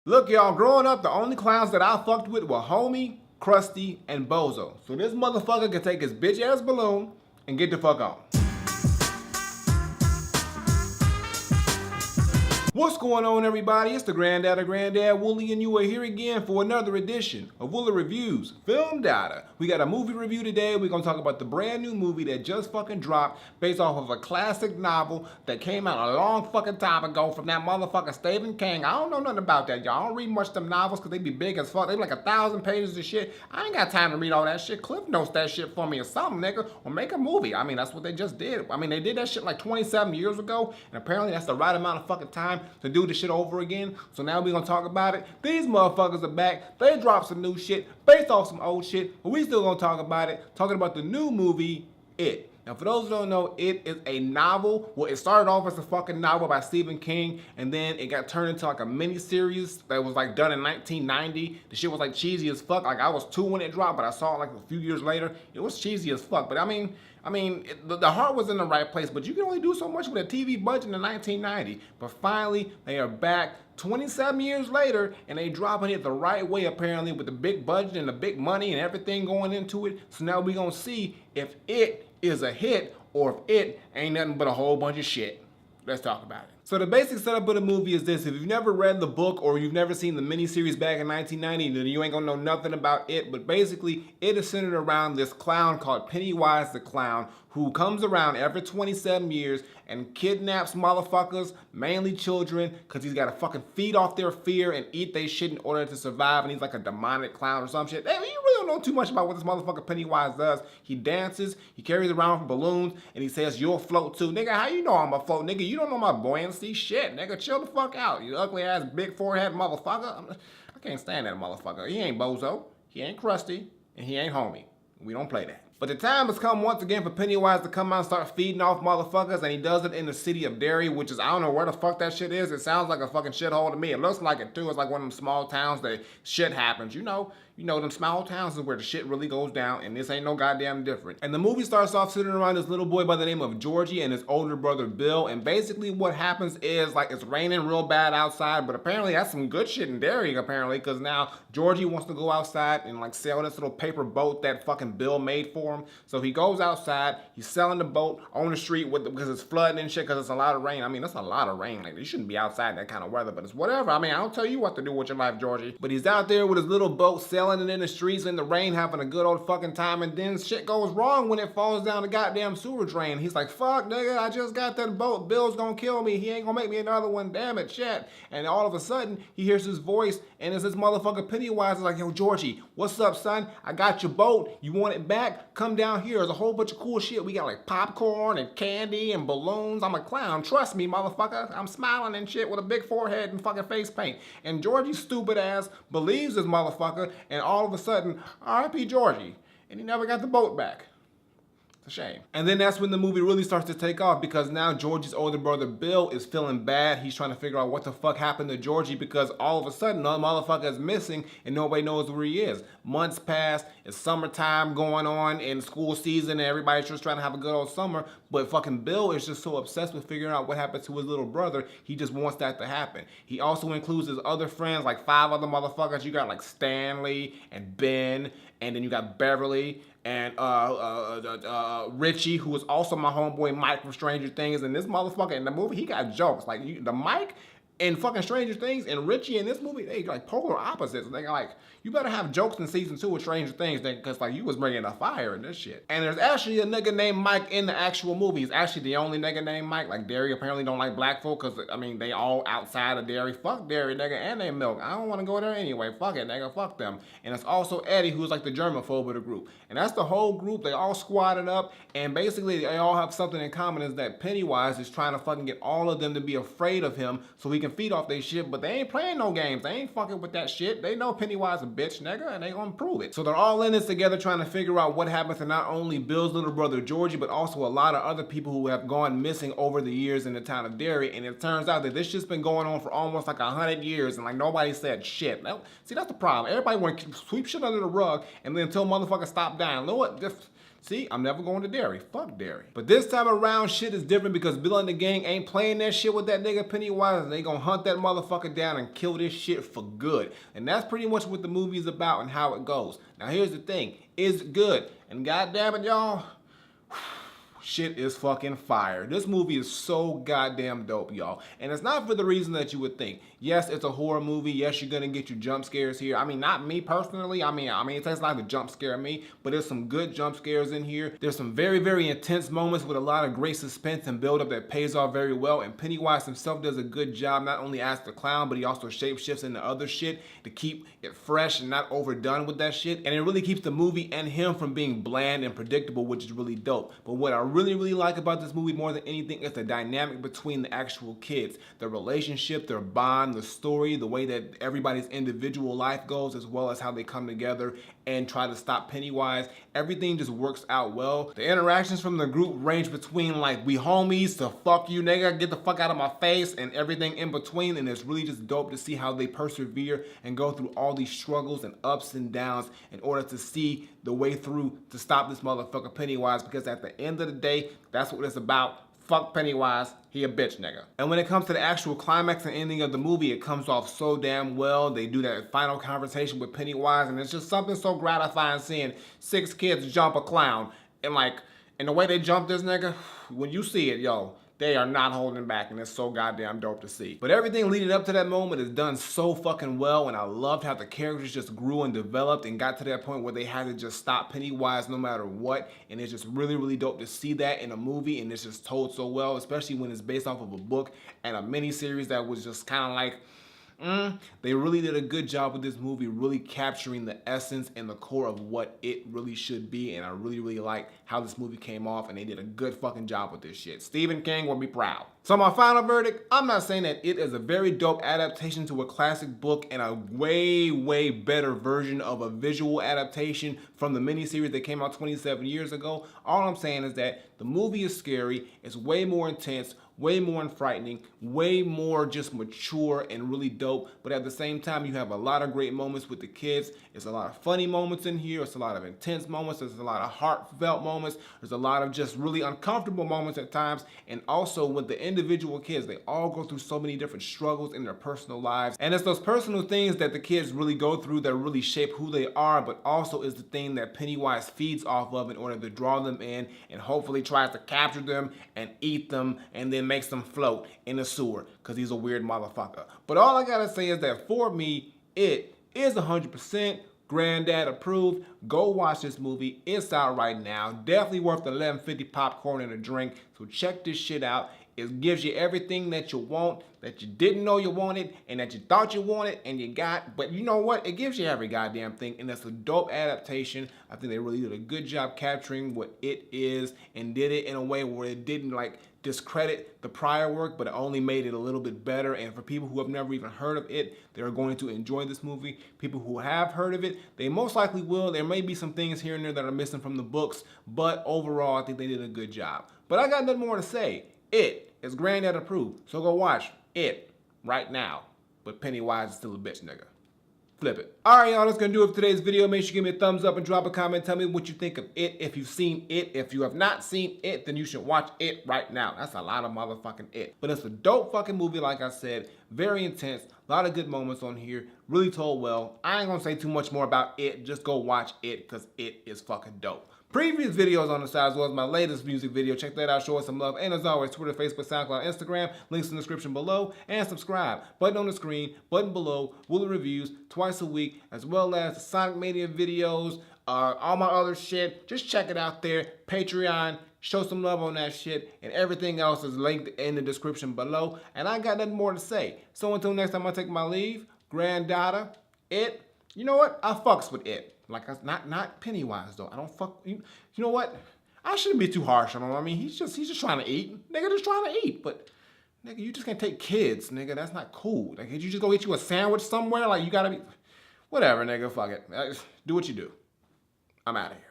Look, y'all, growing up, the only clowns that I fucked with were Homie, Krusty, and Bozo. So this motherfucker can take his bitch ass balloon and get the fuck on. What's going on, everybody? It's the Granddad Woolly, and you are here again for another edition of Woolly Reviews Film Data. We got a movie review today. We're gonna talk about the brand new movie that just fucking dropped based off of a classic novel that came out a long fucking time ago from that motherfucker Stephen King. I don't know nothing about that, y'all. I don't read much of them novels because they be big as fuck. They be like 1,000 pages of shit. I ain't got time to read all that shit. Cliff notes that shit for me or something, nigga, or make a movie. I mean, that's what they just did. I mean, they did that shit like 27 years ago, and apparently that's the right amount of fucking time to do the shit over again. So now we're gonna talk about it. These motherfuckers are back. They dropped some new shit based off some old shit, but we still gonna talk about it. Talking about the new movie, It. Now, for those who don't know, It is a novel. Well, it started off as a fucking novel by Stephen King, and then it got turned into like a mini-series that was like done in 1990. The shit was like cheesy as fuck. Like, I was 2 when it dropped, but I saw it like a few years later. It was cheesy as fuck. But I mean, the heart was in the right place, but you can only do so much with a TV budget in 1990. But finally, they are back 27 years later, and they dropping it the right way, apparently, with the big budget and the big money and everything going into it. So now we're gonna see if it is a hit or if it ain't nothing but a whole bunch of shit. Let's talk about it. So the basic setup of the movie is this. If you've never read the book or you've never seen the miniseries back in 1990, then you ain't gonna know nothing about it. But basically, it is centered around this clown called Pennywise the Clown, who comes around every 27 years and kidnaps motherfuckers, mainly children, because he's got to fucking feed off their fear and eat their shit in order to survive, and he's like a demonic clown or some shit. Hey, you really don't know too much about what this motherfucker Pennywise does. He dances, he carries around balloons, and he says, "You'll float too." Nigga, how you know I'm a float? Nigga, you don't know my buoyancy. Shit, nigga, chill the fuck out. You ugly ass, big forehead motherfucker. I can't stand that motherfucker. He ain't Bozo, he ain't Krusty, and he ain't Homie. We don't play that. But the time has come once again for Pennywise to come out and start feeding off motherfuckers, and he does it in the city of Derry, which is, I don't know where the fuck that shit is. It sounds like a fucking shithole to me. It looks like it too. It's like one of them small towns that shit happens. You know them small towns is where the shit really goes down, and this ain't no goddamn different. And the movie starts off sitting around this little boy by the name of Georgie and his older brother Bill, and basically what happens is, like, it's raining real bad outside, but apparently that's some good shit in Derry, apparently, because now Georgie wants to go outside and like sell this little paper boat that fucking Bill made for him. So he goes outside, he's selling the boat on the street because it's flooding and shit, because it's a lot of rain. I mean, that's a lot of rain. Like, you shouldn't be outside in that kind of weather, but it's whatever. I mean, I don't tell you what to do with your life, Georgie. But he's out there with his little boat selling it in the streets in the rain, having a good old fucking time, and then shit goes wrong when it falls down the goddamn sewer drain. He's like, fuck, nigga, I just got that boat. Bill's gonna kill me. He ain't gonna make me another one. Damn it, shit. And all of a sudden, he hears his voice, and it's this motherfucker Pennywise is like, yo, Georgie, what's up, son? I got your boat. You want it back? Come down here. There's a whole bunch of cool shit. We got like popcorn and candy and balloons. I'm a clown. Trust me, motherfucker. I'm smiling and shit with a big forehead and fucking face paint. And Georgie's stupid ass believes this motherfucker, and all of a sudden, R.I.P. Georgie. And he never got the boat back. It's a shame. And then that's when the movie really starts to take off, because now Georgie's older brother Bill is feeling bad. He's trying to figure out what the fuck happened to Georgie, because all of a sudden the motherfucker is missing and nobody knows where he is. Months pass, it's summertime going on in school season, and everybody's just trying to have a good old summer, but fucking Bill is just so obsessed with figuring out what happened to his little brother, he just wants that to happen. He also includes his other friends, like 5 other motherfuckers. You got like Stanley and Ben, and then you got Beverly and Richie, who is also my homeboy Mike from Stranger Things. And this motherfucker in the movie, he got jokes. Like, the Mike in fucking Stranger Things and Richie in this movie, they like polar opposites. They like, you better have jokes in season 2 of Stranger Things, because like you was bringing a fire in this shit. And there's actually a nigga named Mike in the actual movie. He's actually the only nigga named Mike. Like, Derry apparently don't like black folk, because I mean, they all outside of Derry. Fuck Derry, nigga, and they milk. I don't want to go there anyway. Fuck it, nigga, fuck them. And it's also Eddie, who's like the germaphobe of the group. And that's the whole group. They all squatted up, and basically they all have something in common, is that Pennywise is trying to fucking get all of them to be afraid of him so he can feed off their shit, but they ain't playing no games. They ain't fucking with that shit. They know Pennywise a bitch, nigga, and they gonna prove it. So they're all in this together trying to figure out what happened to not only Bill's little brother Georgie, but also a lot of other people who have gone missing over the years in the town of Derry. And it turns out that this shit's been going on for almost like 100 years, and like nobody said shit. Now, see, that's the problem. Everybody want to sweep shit under the rug, and then until motherfuckers stop dying. You know what? See, I'm never going to dairy. Fuck dairy. But this time around, shit is different because Bill and the gang ain't playing that shit with that nigga Pennywise, and they gonna hunt that motherfucker down and kill this shit for good. And that's pretty much what the movie is about and how it goes. Now here's the thing, it's good. And goddamn it, y'all, shit is fucking fire. This movie is so goddamn dope, y'all. And it's not for the reason that you would think. Yes, it's a horror movie. Yes, you're gonna get your jump scares here. I mean, not me personally. I mean, it takes a lot to jump scare me, but there's some good jump scares in here. There's some very, very intense moments with a lot of great suspense and build-up that pays off very well. And Pennywise himself does a good job, not only as the clown, but he also shapeshifts into other shit to keep it fresh and not overdone with that shit. And it really keeps the movie and him from being bland and predictable, which is really dope. But what I really like about this movie more than anything is the dynamic between the actual kids, the relationship, their bond, the story, the way that everybody's individual life goes, as well as how they come together and try to stop Pennywise. Everything just works out well. The interactions from the group range between like, we homies to fuck you nigga, get the fuck out of my face, and everything in between. And it's really just dope to see how they persevere and go through all these struggles and ups and downs in order to see the way through to stop this motherfucker Pennywise, because at the end of the day, that's what it's about. Fuck Pennywise, he a bitch nigga. And when it comes to the actual climax and ending of the movie, it comes off so damn well. They do that final conversation with Pennywise, and it's just something so gratifying seeing 6 kids jump a clown. And like, and the way they jump this nigga, when you see it, yo, they are not holding back, and it's so goddamn dope to see. But everything leading up to that moment is done so fucking well, and I loved how the characters just grew and developed and got to that point where they had to just stop Pennywise no matter what, and it's just really dope to see that in a movie, and it's just told so well, especially when it's based off of a book and a miniseries that was just kind of like, they really did a good job with this movie, really capturing the essence and the core of what it really should be, and I really like how this movie came off, and they did a good fucking job with this shit. Stephen King will be proud. So my final verdict, I'm not saying that it is a very dope adaptation to a classic book and a way better version of a visual adaptation from the miniseries that came out 27 years ago. All I'm saying is that the movie is scary, it's way more intense, way more frightening, way more just mature and really dope. But at the same time, you have a lot of great moments with the kids. It's a lot of funny moments in here. It's a lot of intense moments. There's a lot of heartfelt moments. There's a lot of just really uncomfortable moments at times. And also with the individual kids, they all go through so many different struggles in their personal lives. And it's those personal things that the kids really go through that really shape who they are, but also is the thing that Pennywise feeds off of in order to draw them in and hopefully tries to capture them and eat them and then makes them float in the sewer because he's a weird motherfucker. But all I gotta say is that for me, it is 100% Granddad approved. Go watch this movie. It's out right now. Definitely worth the $11.50 popcorn and a drink. So check this shit out. It gives you everything that you want, that you didn't know you wanted, and that you thought you wanted, and you got. But you know what? It gives you every goddamn thing, and that's a dope adaptation. I think they really did a good job capturing what it is, and did it in a way where it didn't like discredit the prior work, but it only made it a little bit better. And for people who have never even heard of it, they're going to enjoy this movie. People who have heard of it, they most likely will. There may be some things here and there that are missing from the books, but overall, I think they did a good job. But I got nothing more to say. It is Granddad approved, so go watch it right now. But Pennywise is still a bitch nigga. Flip it. Alright y'all, that's gonna do it for today's video. Make sure you give me a thumbs up and drop a comment. Tell me what you think of it. If you've seen it, if you have not seen it, then you should watch it right now. That's a lot of motherfucking it. But it's a dope fucking movie, like I said. Very intense. A lot of good moments on here. Really told well. I ain't gonna say too much more about it. Just go watch it because it is fucking dope. Previous videos on the side, as well as my latest music video. Check that out, show us some love. And as always, Twitter, Facebook, SoundCloud, Instagram. Links in the description below. And subscribe. Button on the screen, button below. Woolly Reviews twice a week, as well as the Sonic Mania videos, all my other shit. Just check it out there. Patreon. Show some love on that shit. And everything else is linked in the description below. And I got nothing more to say. So until next time I take my leave, Granddaughter, it. You know what? I fucks with it. Like, not Pennywise though. I don't fuck. You know what? I shouldn't be too harsh on him. I mean, he's just trying to eat. Nigga, just trying to eat. But nigga, you just can't take kids, nigga. That's not cool. Like, did you just go get you a sandwich somewhere? Like, you gotta be. Whatever, nigga. Fuck it. Do what you do. I'm out of here.